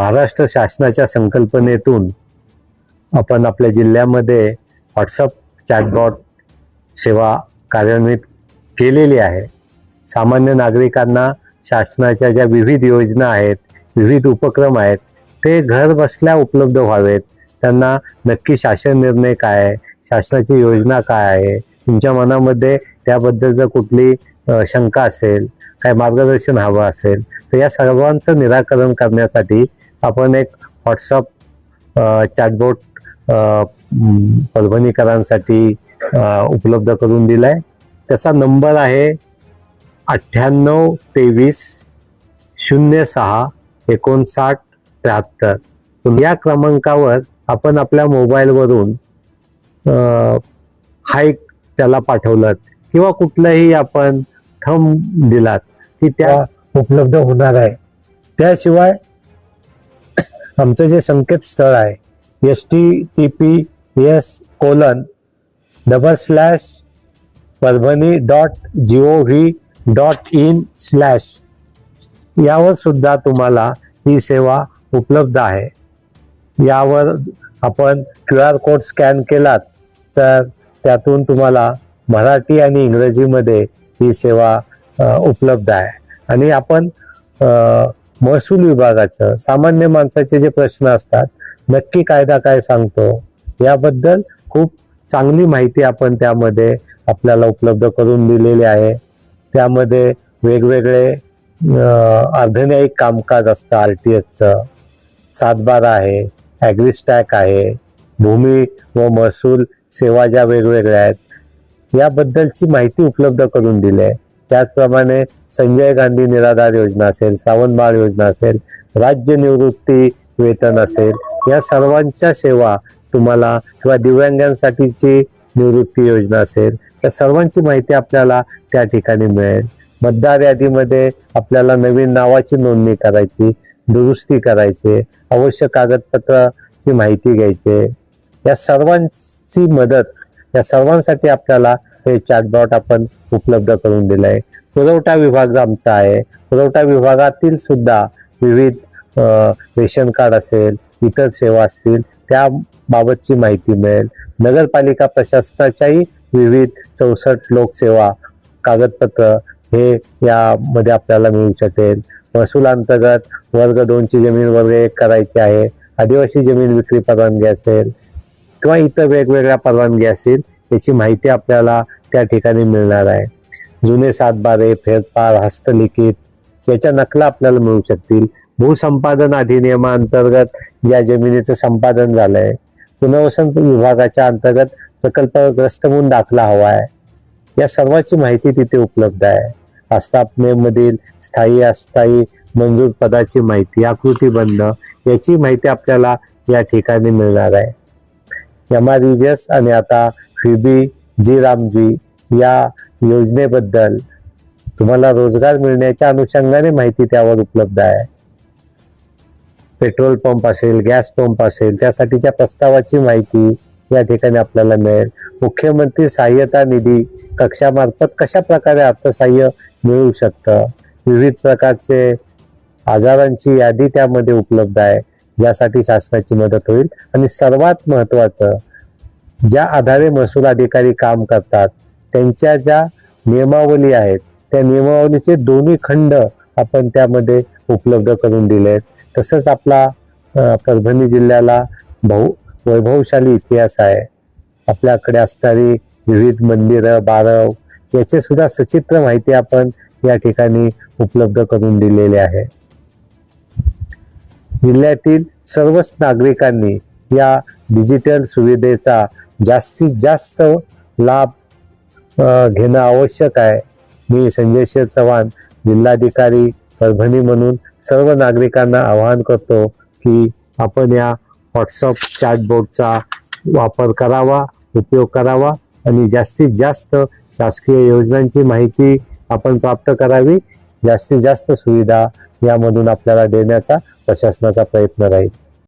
महाराष्ट्र शासनाच्या संकल्पनेतून आपण आपल्या जिल्ह्यामध्ये व्हॉट्सअप चॅटबॉट सेवा कार्यान्वित केलेली आहे। सामान्य नागरिकांना शासनाच्या ज्या विविध योजना आहेत, विविध उपक्रम आहेत, ते घर बसल्या उपलब्ध व्हावेत। त्यांना नक्की शासन निर्णय काय आहे, शासनाची योजना काय आहे, तुमच्या मनामध्ये त्याबद्दल जर कुठली शंका असेल, काय मार्गदर्शन हवं असेल, तर या सर्वांचं निराकरण करण्यासाठी आपण एक व्हॉट्सअप चॅटबॉट परभणीकरांसाठी उपलब्ध करून दिलाय। त्याचा नंबर आहे 9823065973। या क्रमांकावर आपण आपल्या मोबाईलवरून हाय त्याला पाठवलं किंवा कुठलाही आपण थंब दिलात की त्या उपलब्ध होणार आहे। त्याशिवाय आमचं जे संकेतस्थळ आहे https://parbhani.gov.in/ यावर सुद्धा तुम्हाला ही सेवा उपलब्ध आहे। यावर आपण QR कोड स्कॅन केलात तर त्यातून तुम्हाला मराठी आणि इंग्रजीमध्ये ही सेवा उपलब्ध आहे। आणि आपण महसूल विभागाचं सामान्य माणसाचे जे प्रश्न असतात, नक्की कायदा काय सांगतो याबद्दल खूप चांगली माहिती आपण त्यामध्ये आपल्याला उपलब्ध करून दिलेली आहे। त्यामध्ये वेगवेगळे अर्धन्यायिक कामकाज असतं, RTSचं 7/12 आहे, ॲग्रिस्टॅक आहे, भूमी व महसूल सेवा ज्या वेगवेगळ्या आहेत याबद्दलची माहिती उपलब्ध करून दिली आहे। त्याचप्रमाणे संजय गांधी निराधार योजना असेल, सावंत बाळ योजना असेल, राज्य निवृत्ती वेतन असेल, या सर्वांच्या सेवा तुम्हाला, किंवा दिव्यांगांसाठीची निवृत्ती योजना असेल, या सर्वांची माहिती आपल्याला त्या ठिकाणी मिळेल। मतदार यादीमध्ये आपल्याला नवीन नावाची नोंदणी करायची, दुरुस्ती करायची, आवश्यक कागदपत्राची माहिती घ्यायची, या सर्वांची मदत, या सर्वांसाठी आपल्याला हे चॅटबॉट आपण उपलब्ध करून दिलं आहे। पुरवठा विभाग आमचा आहे, पुरवठा विभागातील सुद्धा विविध रेशन कार्ड असेल, इतर सेवा असतील, त्या बाबतची माहिती मिळेल। नगरपालिका प्रशासनाच्याही विविध 64 लोकसेवा कागदपत्र हे यामध्ये आपल्याला मिळू शकेल। महसुलांतर्गत वर्ग 2 ची जमीन वर्ग 1 करायची आहे, आदिवासी जमीन विक्री परवानगी असेल किंवा इतर वेगवेगळ्या परवानगी असतील, याची माहिती आपल्याला त्या ठिकाणी मिळणार आहे। जुने 7/12, फेरफार, हस्तलिखित याच्या नकला आपल्याला मिळू शकतील। भूसंपादन अधिनियमाअंतर्गत ज्या जमिनीचं संपादन झालंय, पुनर्वसन विभागाच्या अंतर्गत प्रकल्पग्रस्त म्हणून दाखला हवा आहे, या सर्वांची माहिती तिथे उपलब्ध आहे। आस्थापनेमधील स्थायी अस्थायी मंजूर पदाची माहिती, आकृतीबंध याची माहिती आपल्याला या ठिकाणी मिळणार आहे। MREGS आणि आता FIBI जी या योजनेबद्दल तुम्हाला रोजगार मिळण्याच्या अनुषंगाने माहिती त्यावर उपलब्ध आहे। पेट्रोल पंप असेल, गॅस पंप असेल, त्यासाठीच्या प्रस्तावाची माहिती या ठिकाणी आपल्याला मिळेल। मुख्यमंत्री सहाय्यता निधी कक्षामार्फत कशा प्रकारे अर्थसहाय्य मिळू शकतं, विविध प्रकारचे आजारांची यादी त्यामध्ये उपलब्ध आहे, यासाठी शासनाची मदत होईल। आणि सर्वात महत्त्वाचं, ज्या आधारे महसूल अधिकारी काम करतात त्यांच्या ज्या नियमावली आहेत, त्या नियमावलीचे दोन्ही खंड आपण त्यामध्ये उपलब्ध करून दिलेत। तसंच आपला परभणी जिल्ह्याला वैभवशाली इतिहास आहे। आपल्याकडे असणारी विविध मंदिरं, बारव याचे सुद्धा सचित्र माहिती आपण या ठिकाणी उपलब्ध करून दिलेली आहे। जिल्ह्यातील सर्वच नागरिकांनी या डिजिटल सुविधेचा जास्तीत जास्त लाभ घेणं आवश्यक आहे। मी संजय चव्हाण, जिल्हाधिकारी परभणी म्हणून सर्व नागरिकांना आवाहन करतो की आपण या व्हॉट्सअप चॅटबॉटचा वापर करावा, उपयोग करावा आणि जास्तीत जास्त शासकीय योजनांची माहिती आपण प्राप्त करावी। जास्तीत जास्त सुविधा यामधून आपल्याला देण्याचा प्रशासनाचा प्रयत्न राहील।